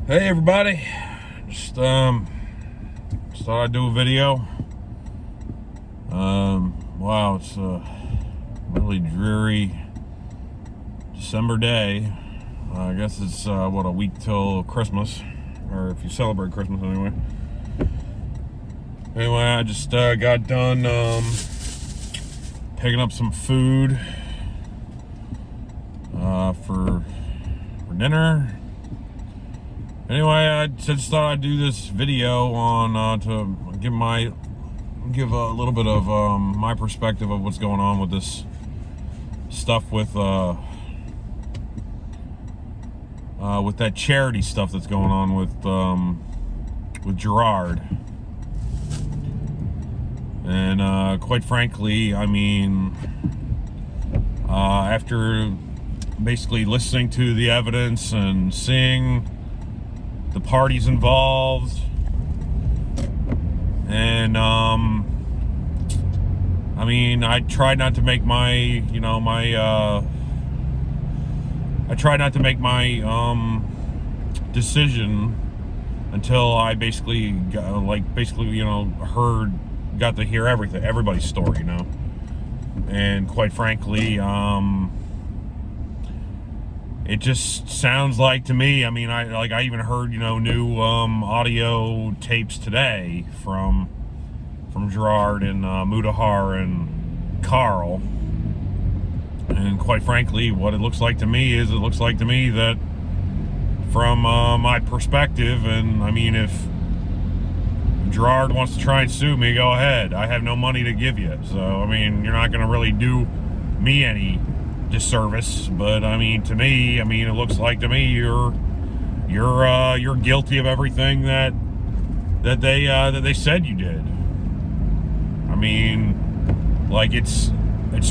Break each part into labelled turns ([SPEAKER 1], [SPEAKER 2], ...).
[SPEAKER 1] Hey everybody, just thought I'd do a video. Wow, it's a really dreary December day. I guess it's a week till Christmas, or if you celebrate Christmas anyway. Anyway, I just got done picking up some food for dinner. Anyway, I just thought I'd do this video on to give a little bit of my perspective of what's going on with this stuff with that charity stuff that's going on with Gerard. And quite frankly, I mean, after basically listening to the evidence and seeing the parties involved, and I mean, I tried not to make my decision until I basically got to hear everybody's story, and quite frankly, it just sounds like to me, I mean, I even heard, new audio tapes today from Gerard and Mudahar and Carl. And quite frankly, what it looks like to me that from my perspective, and I mean, if Gerard wants to try and sue me, go ahead. I have no money to give you. So, I mean, you're not going to really do me any disservice, but I mean, to me, it looks like to me you're guilty of everything that they said you did. I mean, like, it's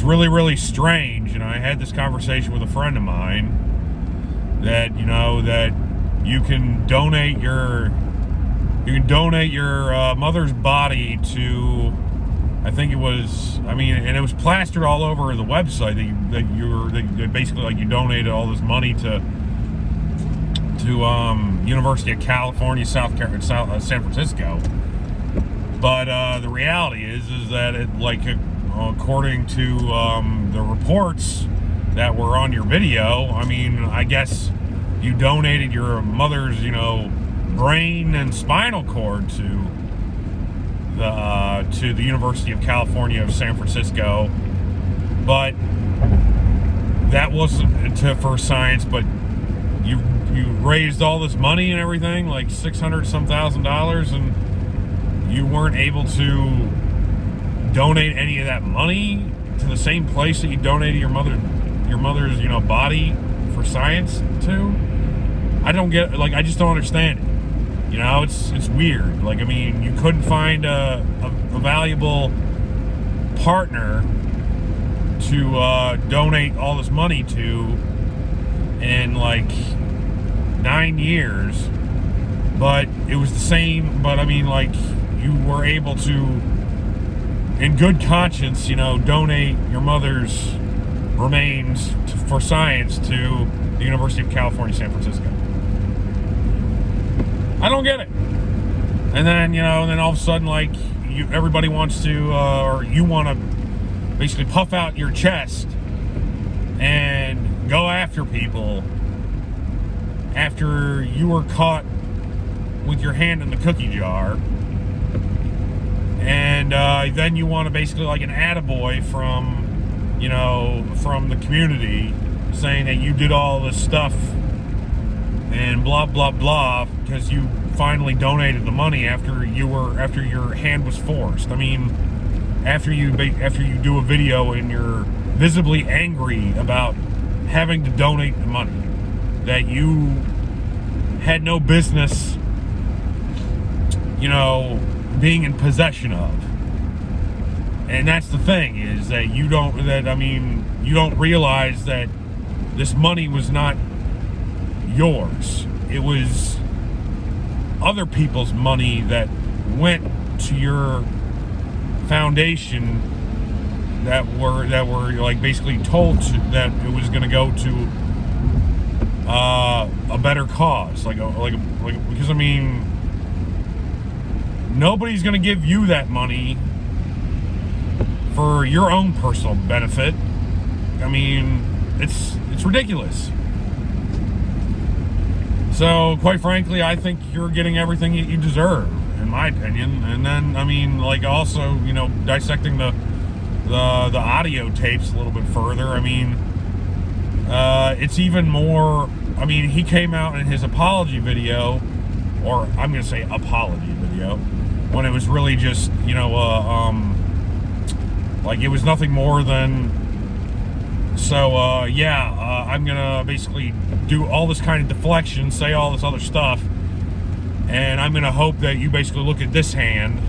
[SPEAKER 1] really, really strange. And I had this conversation with a friend of mine that that you can donate your mother's body to, I think it was, and it was plastered all over the website that basically, like, you donated all this money to University of California, San Francisco. But the reality is that it, like, according to the reports that were on your video, I mean, I guess you donated your mother's, brain and spinal cord to the University of California of San Francisco, but that wasn't for science. But you raised all this money and everything, like $600 thousand, and you weren't able to donate any of that money to the same place that you donated your mother's body for science to. I don't get, like, I just don't understand it. It's weird. Like, I mean, you couldn't find a valuable partner to donate all this money to in, like, 9 years, but it was the same. But I mean, like, you were able to, in good conscience, donate your mother's remains for science to the University of California, San Francisco. I don't get it. And then, all of a sudden, like, everybody wants to, or you want to basically puff out your chest and go after people after you were caught with your hand in the cookie jar. And then you want to basically, like, an attaboy from the community saying that you did all this stuff and blah blah blah because you finally donated the money after your hand was forced. I mean, after you do a video and you're visibly angry about having to donate the money that you had no business, being in possession of. And that's the thing, is that you don't realize that this money was not yours. It was other people's money that went to your foundation that were like basically told to, that it was going to go to a better cause, because I mean, nobody's going to give you that money for your own personal benefit. I mean, it's ridiculous. So, quite frankly, I think you're getting everything you deserve, in my opinion. And then, I mean, like, also, you know, dissecting the audio tapes a little bit further. I mean, it's even more. I mean, he came out in his apology video, or I'm going to say apology video, when it was really just, you know, like it was nothing more than, I'm going to basically do all this kind of deflection, say all this other stuff, and I'm going to hope that you basically look at this hand,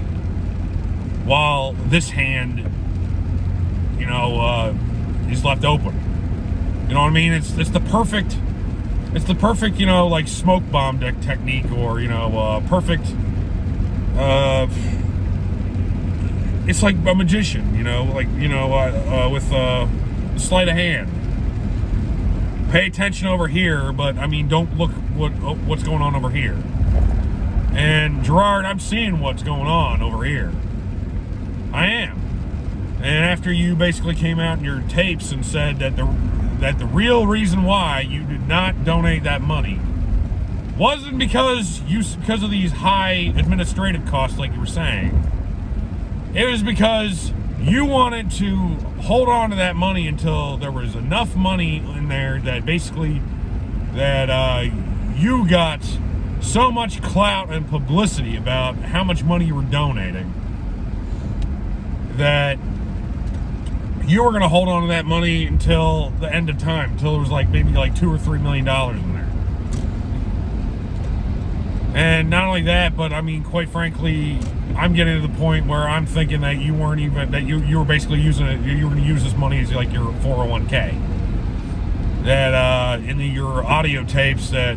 [SPEAKER 1] while this hand, you know, is left open. You know what I mean? It's the perfect, you know, like smoke bomb technique, or, you know, perfect, it's like a magician, you know, like, you know, with sleight of hand. Pay attention over here, but I mean, don't look what's going on over here. And Gerard, I'm seeing what's going on over here. I am. And after you basically came out in your tapes and said that the real reason why you did not donate that money wasn't because of these high administrative costs, like you were saying. It was because you wanted to hold on to that money until there was enough money in there that basically you got so much clout and publicity about how much money you were donating that you were going to hold on to that money until the end of time, until there was like maybe like $2 or $3 million in there. And not only that, but I mean, quite frankly, I'm getting to the point where I'm thinking that you weren't even, that you were basically using it, you were going to use this money as like your 401k. That in your audio tapes that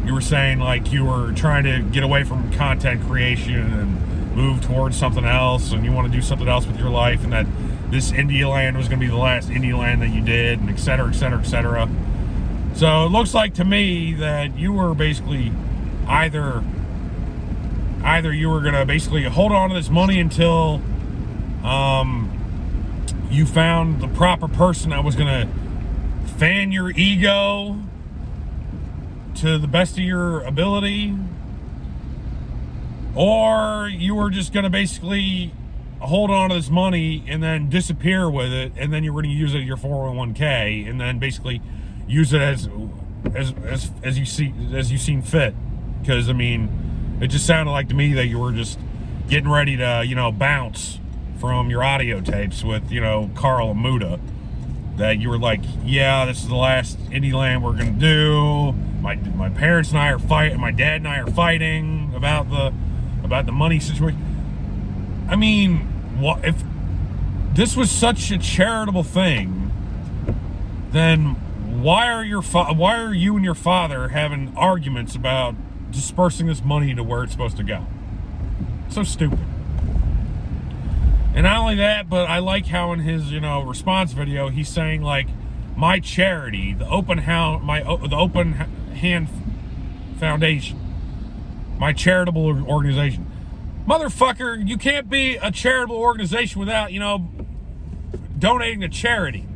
[SPEAKER 1] you were saying like you were trying to get away from content creation and move towards something else, and you want to do something else with your life, and that this Indie Land was going to be the last Indie Land that you did, and et cetera, et cetera, et cetera. So it looks like to me that you were basically either you were going to basically hold on to this money until you found the proper person that was going to fan your ego to the best of your ability, or you were just going to basically hold on to this money and then disappear with it, and then you're going to use it at your 401k, and then basically use it as you seen fit. Because I mean, it just sounded like to me that you were just getting ready to, you know, bounce from your audio tapes with, you know, Carl and Muda. That you were like, yeah, this is the last Indie Land we're gonna do. My parents and I are fighting. My dad and I are fighting about the money situation. I mean, what if this was such a charitable thing? Then why are you and your father having arguments about dispersing this money to where it's supposed to go? So stupid. And not only that, but I like how in his, you know, response video he's saying like, my charity, the Open Hand Foundation, my charitable organization. Motherfucker, you can't be a charitable organization without, you know, donating to charity.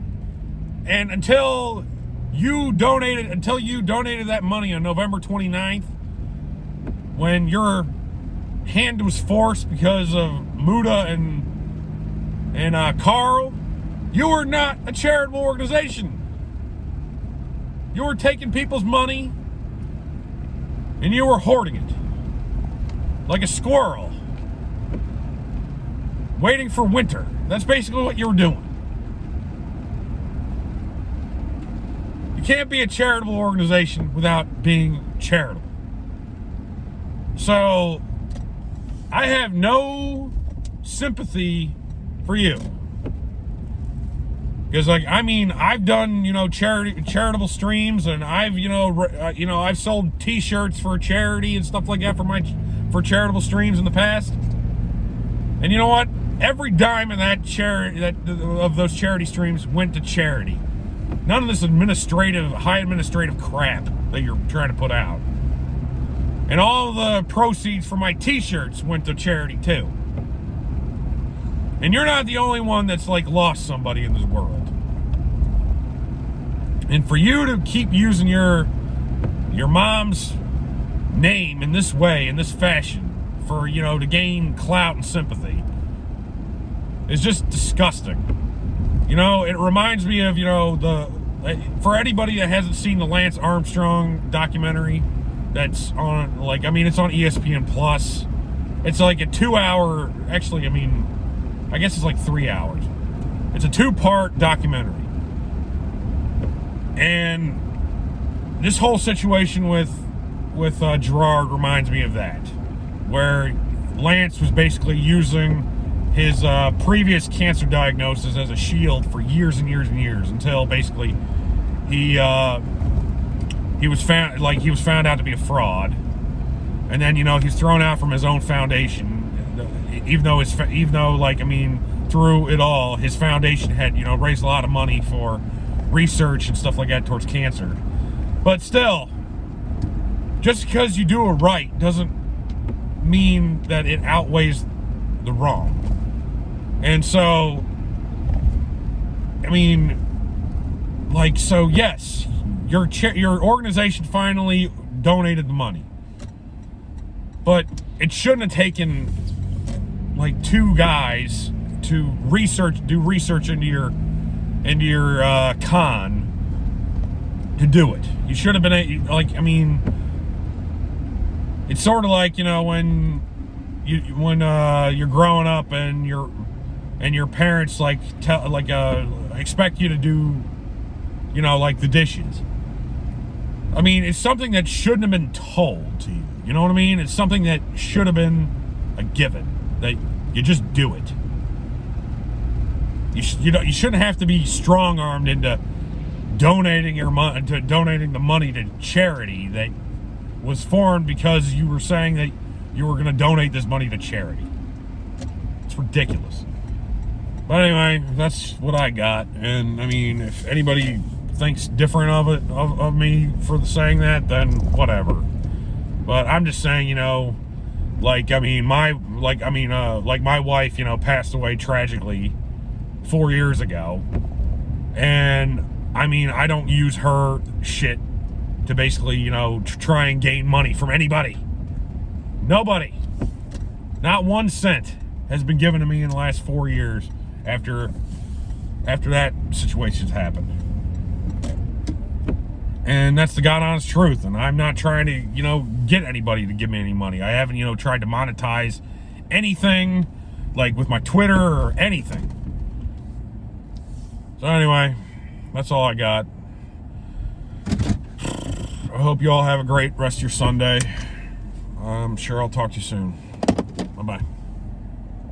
[SPEAKER 1] And until you donated that money on November 29th, when your hand was forced because of Muda and Carl, you were not a charitable organization. You were taking people's money and you were hoarding it like a squirrel, waiting for winter. That's basically what you were doing. You can't be a charitable organization without being charitable. So, I have no sympathy for you. Because, like, I mean, I've done, you know, charitable streams, and I've, I've sold T-shirts for charity and stuff like that for charitable streams in the past. And you know what? Every dime of of those charity streams went to charity. None of this high administrative crap. that you're trying to put out. And all the proceeds from my t-shirts went to charity too. And you're not the only one that's like lost somebody in this world. And for you to keep using your mom's name in this way, in this fashion, for, you know, to gain clout and sympathy, is just disgusting. You know, it reminds me of, you know, for anybody that hasn't seen the Lance Armstrong documentary that's on, like, I mean, it's on ESPN Plus. It's like a 2-hour, actually, I mean, I guess it's like 3 hours. It's a 2-part documentary. And this whole situation with Gerard reminds me of that, where Lance was basically using his previous cancer diagnosis as a shield for years and years and years, until basically he was found out to be a fraud, and then, you know, he's thrown out from his own foundation, even though like, I mean, through it all, his foundation had, you know, raised a lot of money for research and stuff like that towards cancer. But still, just because you do it right doesn't mean that it outweighs the wrong. And so, I mean, like, so yes, your organization finally donated the money, but it shouldn't have taken like 2 guys to do research into your con to do it. You should have been, like, I mean, it's sort of like, you know, when you're growing up and your parents like expect you to do, you know, like the dishes. I mean, it's something that shouldn't have been told to you. You know what I mean? It's something that should have been a given, that you just do it. You shouldn't have to be strong-armed into donating the money to charity that was formed because you were saying that you were going to donate this money to charity. It's ridiculous. But anyway, that's what I got. And I mean, if anybody thinks different of me for saying that, then whatever. But I'm just saying, you know, like, I mean, my wife, you know, passed away tragically 4 years ago. And I mean, I don't use her shit to basically, you know, try and gain money from anybody. Nobody. Not 1 cent has been given to me in the last 4 years after that situation's happened. And that's the God honest truth. And I'm not trying to, you know, get anybody to give me any money. I haven't, you know, tried to monetize anything, like with my Twitter or anything. So anyway, that's all I got. I hope you all have a great rest of your Sunday. I'm sure I'll talk to you soon. Bye-bye.